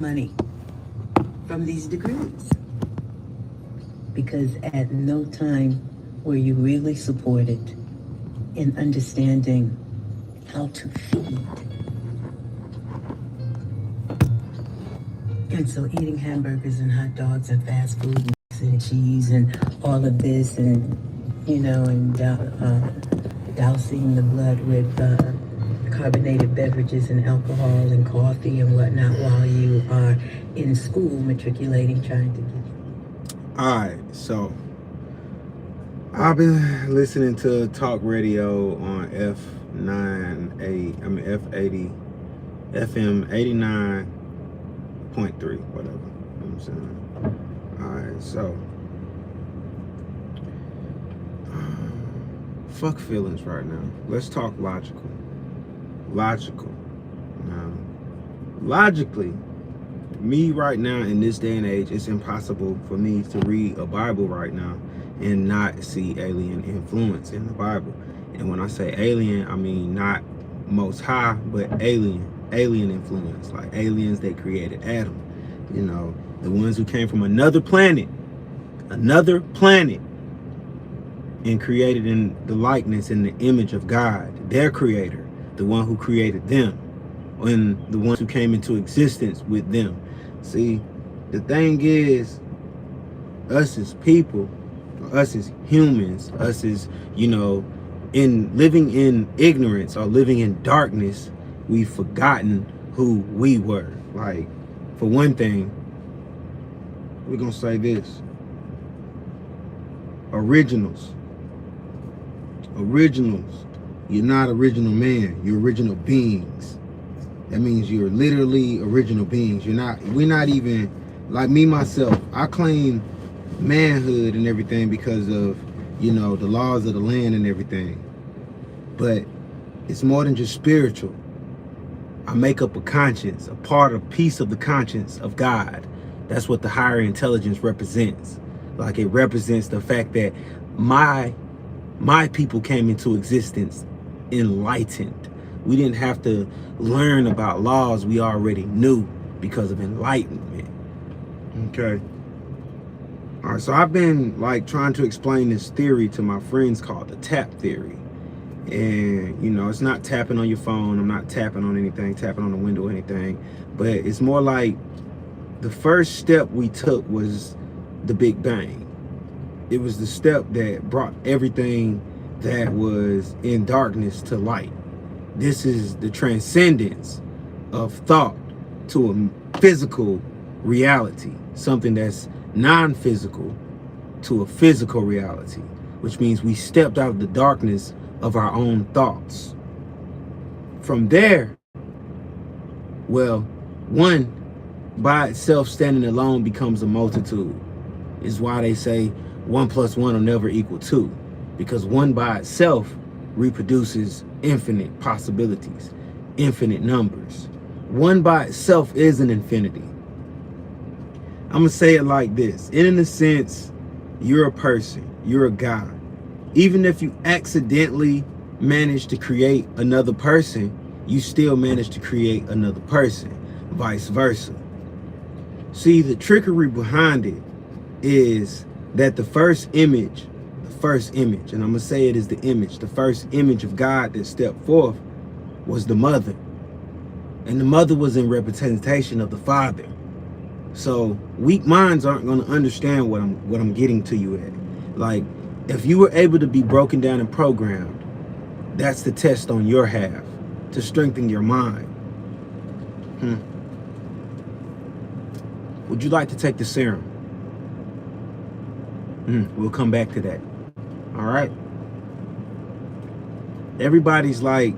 money from these degrees, because at no time were you really supported in understanding how to feed. And so eating hamburgers and hot dogs and fast food and cheese and all of this, and dousing the blood with carbonated beverages and alcohol and coffee and whatnot while you are in school matriculating, trying to get. All right, so I've been listening to talk radio on F80, FM 89.3, whatever. You know what I'm saying? All right, so fuck feelings right now. Let's talk logical. Now, logically, me right now in this day and age, it's impossible for me to read a Bible right now and not see alien influence in the Bible. And when I say alien, I mean not most high, but alien influence, like aliens that created Adam. You know, the ones who came from another planet, and created in the likeness and the image of God, their creator, the one who created them, and the ones who came into existence with them. See, the thing is, us as people, us as humans, us as, in living in ignorance or living in darkness, we've forgotten who we were. Like, for one thing, we're gonna say this: originals. You're not original man, you're original beings. That means you're literally original beings. We're not even, like me, myself, I claim manhood and everything because of, the laws of the land and everything. But it's more than just spiritual. I make up a conscience, a piece of the conscience of God. That's what the higher intelligence represents. Like, it represents the fact that my people came into existence enlightened. We didn't have to learn about laws we already knew because of enlightenment. Okay. All right, so I've been trying to explain this theory to my friends called the tap theory. And it's not tapping on your phone, I'm not tapping on anything, tapping on the window or anything, but it's more like the first step we took was the Big Bang. It was the step that brought everything that was in darkness to light. This is the transcendence of thought to a physical reality, something that's non-physical to a physical reality, which means we stepped out of the darkness of our own thoughts. From there, well, one by itself standing alone becomes a multitude. Is why they say 1 + 1 will never equal 2, because one by itself reproduces infinite possibilities, infinite numbers. One by itself is an infinity. I'm gonna say it like this: in a sense, you're a person, you're a God. Even if you accidentally manage to create another person, you still manage to create another person, vice versa. See, the trickery behind it is that the first image, and I'm gonna say it is the image, the first image of God that stepped forth was the mother. And the mother was in representation of the father. So weak minds aren't gonna understand what I'm getting to you at. Like, if you were able to be broken down and programmed, that's the test on your half to strengthen your mind. Would you like to take the serum? We'll come back to that. All right. Everybody's like,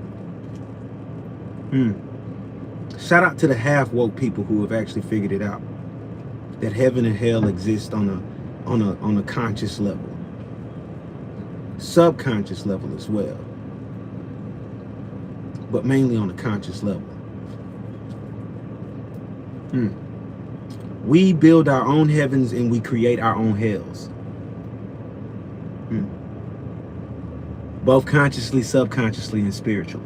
shout out to the half woke people who have actually figured it out, that heaven and hell exist on a conscious level, subconscious level as well, but mainly on a conscious level. We build our own heavens and we create our own hells. Both consciously, subconsciously, and spiritually.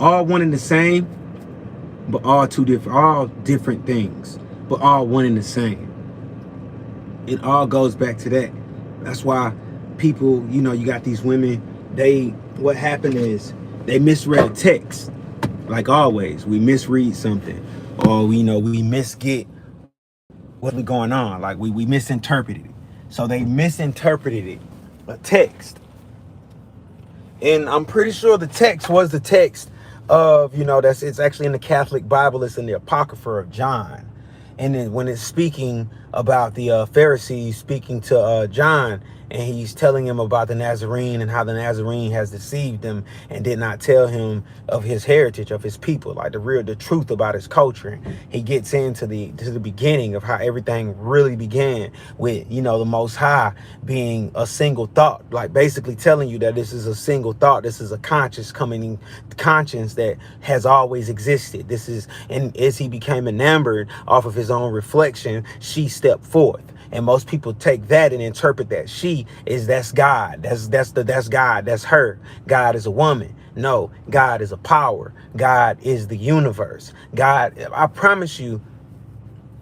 All one and the same, but all different things, but all one and the same. It all goes back to that. That's why people, you got these women, what happened is they misread a text. Like always, we misread something, or we misget what's going on. Like we misinterpreted it. So they misinterpreted it, a text. And I'm pretty sure the text was the text of, it's actually in the Catholic Bible. It's in the Apocrypha of John. And then when it's speaking about the Pharisees speaking to John, and he's telling him about the Nazarene and how the Nazarene has deceived him and did not tell him of his heritage, of his people, like the truth about his culture. He gets into the beginning of how everything really began with, the Most High being a single thought, like basically telling you that this is a single thought. This is a conscience that has always existed. This is, and as he became enamored off of his own reflection, she stepped forth. And most people take that and interpret that that's God. That's God. That's her. God is a woman. No, God is a power. God is the universe. God, I promise you,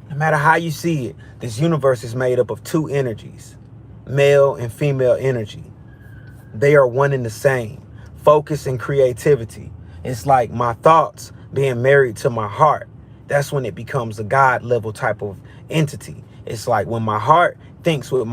no matter how you see it, this universe is made up of two energies, male and female energy. They are one and the same. Focus and creativity. It's like my thoughts being married to my heart. That's when it becomes a God level type of entity. It's like when my heart thinks when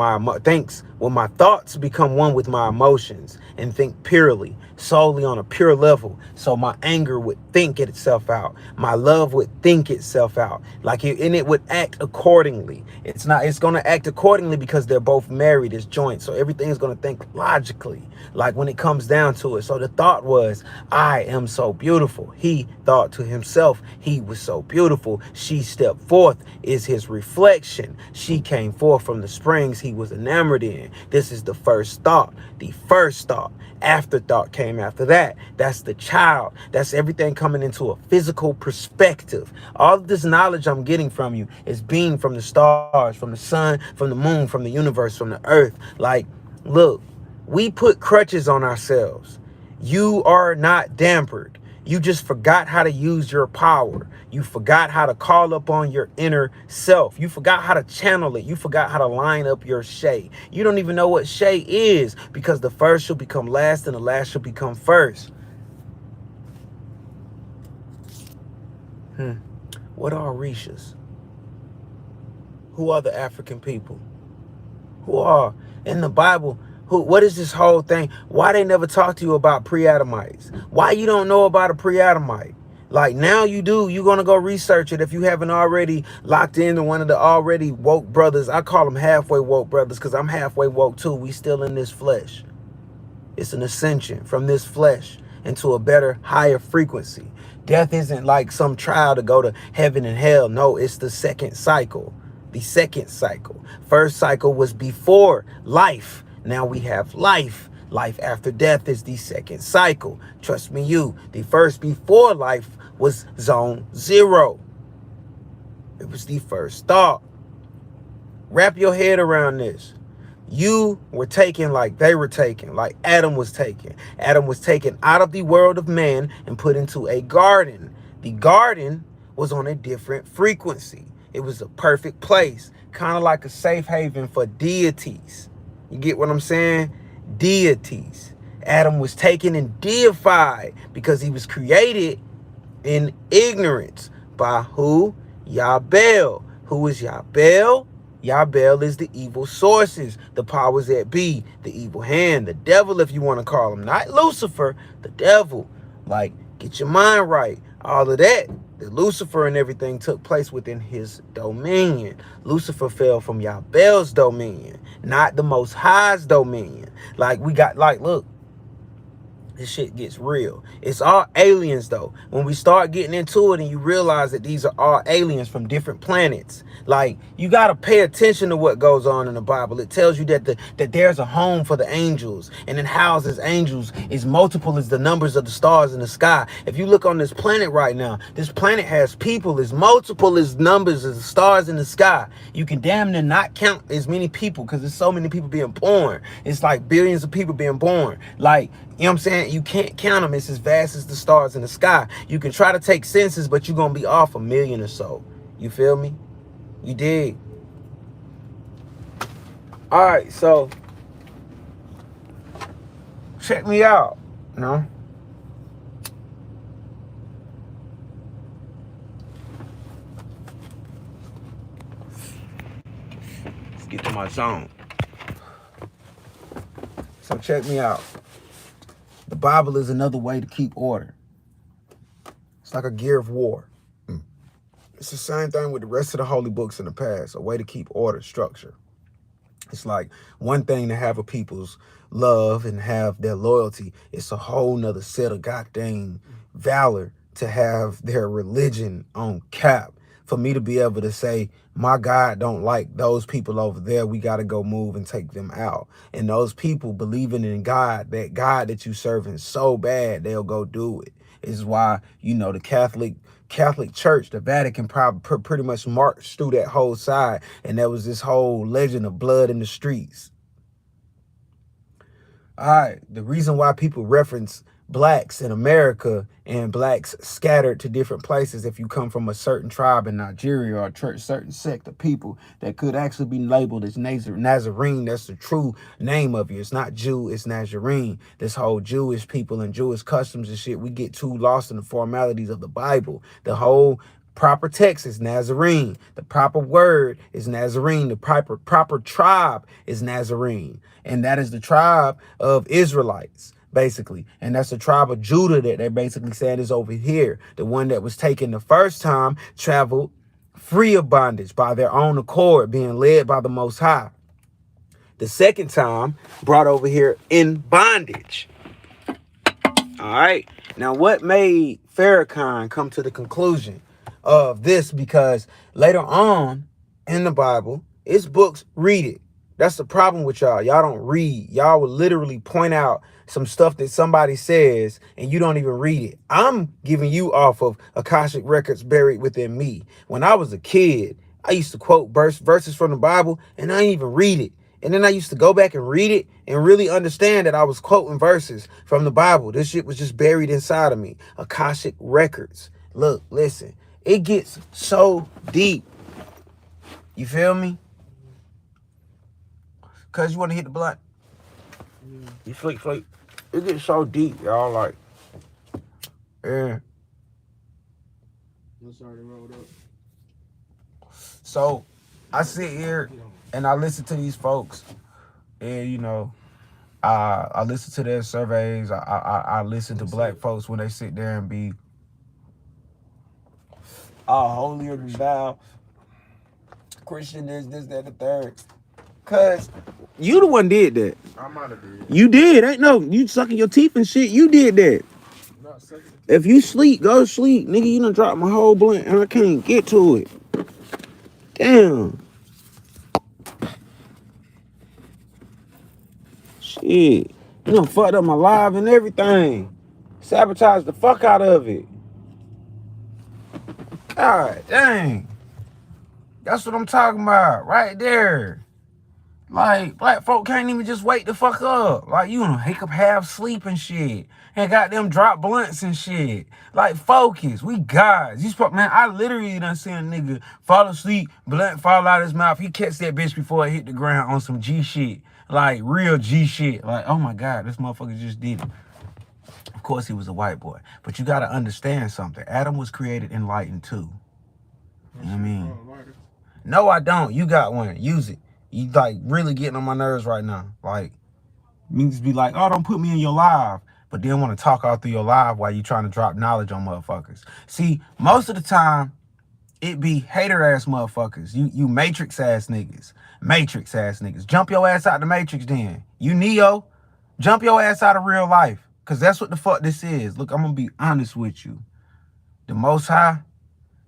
my thoughts become one with my emotions and think purely, solely on a pure level. So my anger would think itself out. My love would think itself out. And it would act accordingly. It's going to act accordingly because they're both married as joints. So everything's going to think logically, like when it comes down to it. So the thought was, I am so beautiful. He thought to himself, he was so beautiful. She stepped forth, is his reflection. She came forth from the springs he was enamored in. This is the first thought. The first thought. Afterthought came after that. That's the child. That's everything coming into a physical perspective. All of this knowledge I'm getting from you is being from the stars, from the sun, from the moon, from the universe, from the earth. Like, look, we put crutches on ourselves. You are not dampered. You just forgot how to use your power. You forgot how to call upon your inner self. You forgot how to channel it. You forgot how to line up your Shay. You don't even know what Shay is, because the first shall become last and the last shall become first. What are Orishas? Who are the African people? Who are in the Bible? What is this whole thing? Why they never talk to you about pre-Adamites? Why you don't know about a pre-Adamite? Like, now you do. You're going to go research it if you haven't already locked into one of the already woke brothers. I call them halfway woke brothers because I'm halfway woke too. We still in this flesh. It's an ascension from this flesh into a better, higher frequency. Death isn't like some trial to go to heaven and hell. No, it's the second cycle. The second cycle. First cycle was before life. Now we have life. Life after death is the second cycle. Trust me, the first before life was zone 0. It was the first thought. Wrap your head around this. You were taken like they were taken, like Adam was taken. Adam was taken out of the world of man and put into a garden. The garden was on a different frequency. It was a perfect place, kind of like a safe haven for deities. You get what I'm saying? Deities. Adam was taken and deified because he was created in ignorance by who? Yabel. Who is Yabel? Yabel is the evil sources, the powers that be, the evil hand, the devil, if you want to call him. Not Lucifer, the devil. Like, get your mind right. All of that. The Lucifer and everything took place within his dominion. Lucifer fell from Yabel's dominion, not the Most High's dominion. Like, look, this shit gets real. It's all aliens, though. When we start getting into it and you realize that these are all aliens from different planets, like, you got to pay attention to what goes on in the Bible. It tells you that that there's a home for the angels, and it houses angels is multiple as the numbers of the stars in the sky. If you look on this planet right now, this planet has people as multiple as numbers as the stars in the sky. You can damn near not count as many people because there's so many people being born. It's like billions of people being born. Like, You know what I'm saying? You can't count them. It's as vast as the stars in the sky. You can try to take census, but you're going to be off 1 million or so. You feel me? You dig? All right, so check me out. You know? Let's get to my zone. So check me out. The Bible is another way to keep order. It's like a gear of war. It's the same thing with the rest of the holy books in the past, a way to keep order, structure. It's like one thing to have a people's love and have their loyalty. It's a whole nother set of goddamn valor to have their religion on cap. For me to be able to say, my God don't like those people over there, we got to go move and take them out. And those people believing in God that you serving so bad, they'll go do it. Is why, you know, the Catholic Church, the Vatican probably pretty much marched through that whole side. And there was this whole legend of blood in the streets. All right, the reason why people reference blacks in America and blacks scattered to different places, if you come from a certain tribe in Nigeria or a certain sect of people that could actually be labeled as Nazarene, that's the true name of you. It's not Jew, it's Nazarene. This whole Jewish people and Jewish customs and shit, we get too lost in the formalities of the Bible. The whole proper text is Nazarene. The proper word is Nazarene. The proper tribe is Nazarene. And that is the tribe of Israelites, basically. And that's the tribe of Judah that they're basically saying is over here. The one that was taken the first time traveled free of bondage by their own accord, being led by the Most High. The second time brought over here in bondage. All right. Now, what made Farrakhan come to the conclusion of this? Because later on in the Bible, it's books, read it. That's the problem with y'all. Y'all don't read. Y'all will literally point out some stuff that somebody says and you don't even read it. I'm giving you off of Akashic records buried within me. When I was a kid, I used to quote verses from the Bible and I didn't even read it. And then I used to go back and read it and really understand that I was quoting verses from the Bible. This shit was just buried inside of me. Akashic records. Look, listen, it gets so deep. You feel me? Cause you want to hit the blunt. You sleep. It gets so deep, y'all. Like, yeah. So I sit here and I listen to these folks, and you know, I listen to their surveys. I listen to black folks when they sit there and be holier than thou, Christian this, that, the third. Cause you the one did that. I might have did. You did. Ain't no, you sucking your teeth and shit. You did that. If you sleep, go to sleep. Nigga, you done dropped my whole blunt and I can't get to it. Damn. Shit. You done fucked up my live and everything. Sabotaged the fuck out of it. God dang. That's what I'm talking about. Right there. Like, black folk can't even just wake the fuck up. Like, you know, wake up half sleep and shit. And got them drop blunts and shit. Like, focus. We guys. Man, I literally done seen a nigga fall asleep, blunt fall out his mouth. He catch that bitch before it hit the ground on some G shit. Like, real G shit. Like, oh my God, this motherfucker just did it. Of course, he was a white boy. But you got to understand something. Adam was created enlightened too. You know what I mean? No, I don't. You got one. Use it. You like really getting on my nerves right now. Like, you just be like, oh, don't put me in your live. But then want to talk out through your live while you trying to drop knowledge on motherfuckers. See, most of the time, it be hater ass motherfuckers. You matrix ass niggas. Matrix ass niggas. Jump your ass out the matrix then. You Neo, jump your ass out of real life. Cause that's what the fuck this is. Look, I'm gonna be honest with you. The Most High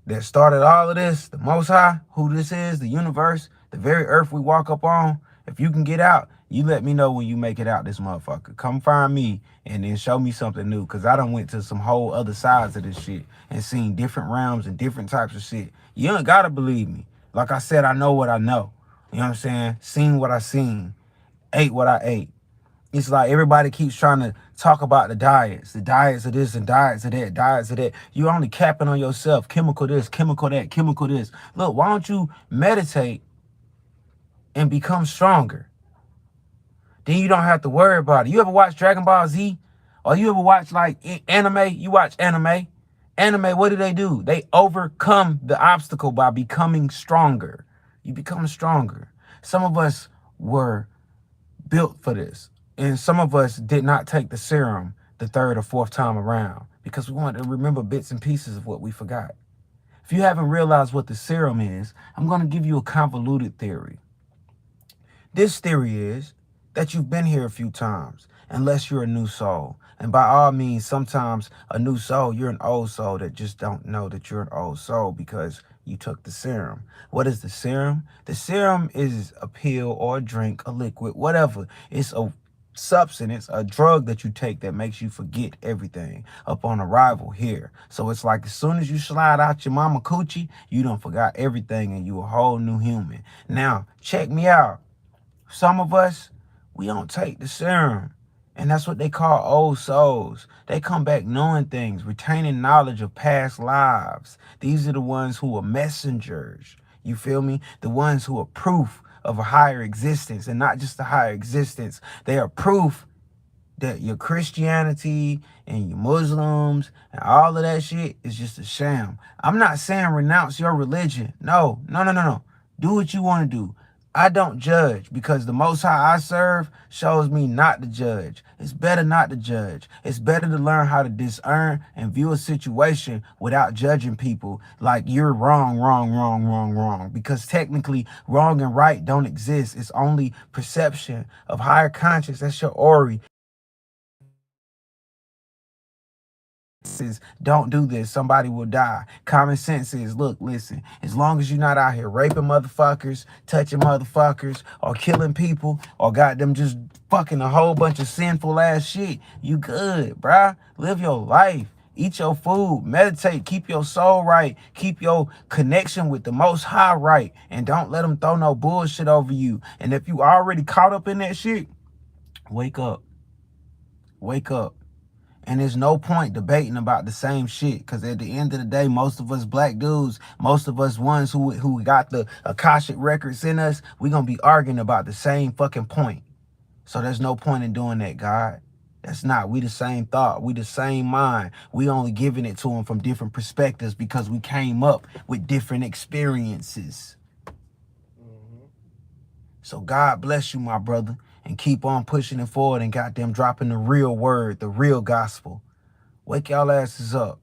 that started all of this, the Most High, who this is, the universe, the very earth we walk up on, if you can get out, you let me know when you make it out this motherfucker. Come find me and then show me something new. Because I done went to some whole other sides of this shit and seen different realms and different types of shit. You ain't got to believe me. Like I said, I know what I know. You know what I'm saying? Seen what I seen. Ate what I ate. It's like everybody keeps trying to talk about the diets of this and diets of that, diets of that. You're only capping on yourself. Chemical this, chemical that, chemical this. Look, why don't you meditate and become stronger? Then you don't have to worry about it. You ever watch Dragon Ball Z? Or you ever watch like anime? You watch anime. Anime, what do? They overcome the obstacle by becoming stronger. You become stronger. Some of us were built for this. And some of us did not take the serum the third or fourth time around because we wanted to remember bits and pieces of what we forgot. If you haven't realized what the serum is, I'm going to give you a convoluted theory. This theory is that you've been here a few times, unless you're a new soul. And by all means, sometimes a new soul, you're an old soul that just don't know that you're an old soul because you took the serum. What is the serum? The serum is a pill or a drink, a liquid, whatever. It's a substance, a drug that you take that makes you forget everything upon arrival here. So it's like as soon as you slide out your mama coochie, you done forgot everything and you a whole new human. Now, check me out. Some of us, we don't take the serum. And that's what they call old souls. They come back knowing things, retaining knowledge of past lives. These are the ones who are messengers. You feel me? The ones who are proof of a higher existence, and not just a higher existence. They are proof that your Christianity and your Muslims and all of that shit is just a sham. I'm not saying renounce your religion. No. Do what you want to do. I don't judge because the Most High I serve shows me not to judge. It's better not to judge. It's better to learn how to discern and view a situation without judging people like you're wrong. Because technically wrong and right don't exist. It's only perception of higher conscience. That's your Ori. Don't do this, somebody will die. Common sense is, look, listen, as long as you're not out here raping motherfuckers, touching motherfuckers, or killing people, or got them just fucking a whole bunch of sinful ass shit, you good, bruh. Live your life. Eat your food, meditate, keep your soul right, keep your connection with the Most High right, and don't let them throw no bullshit over you. And if you already caught up in that shit, wake up. Wake up. And there's no point debating about the same shit, because at the end of the day, most of us black dudes, most of us ones who got the Akashic records in us, we gonna be arguing about the same fucking point. So there's no point in doing that, God. That's not. We the same thought. We the same mind. We only giving it to them from different perspectives because we came up with different experiences. So God bless you, my brother. And keep on pushing it forward and goddamn dropping the real word, the real gospel. Wake y'all asses up.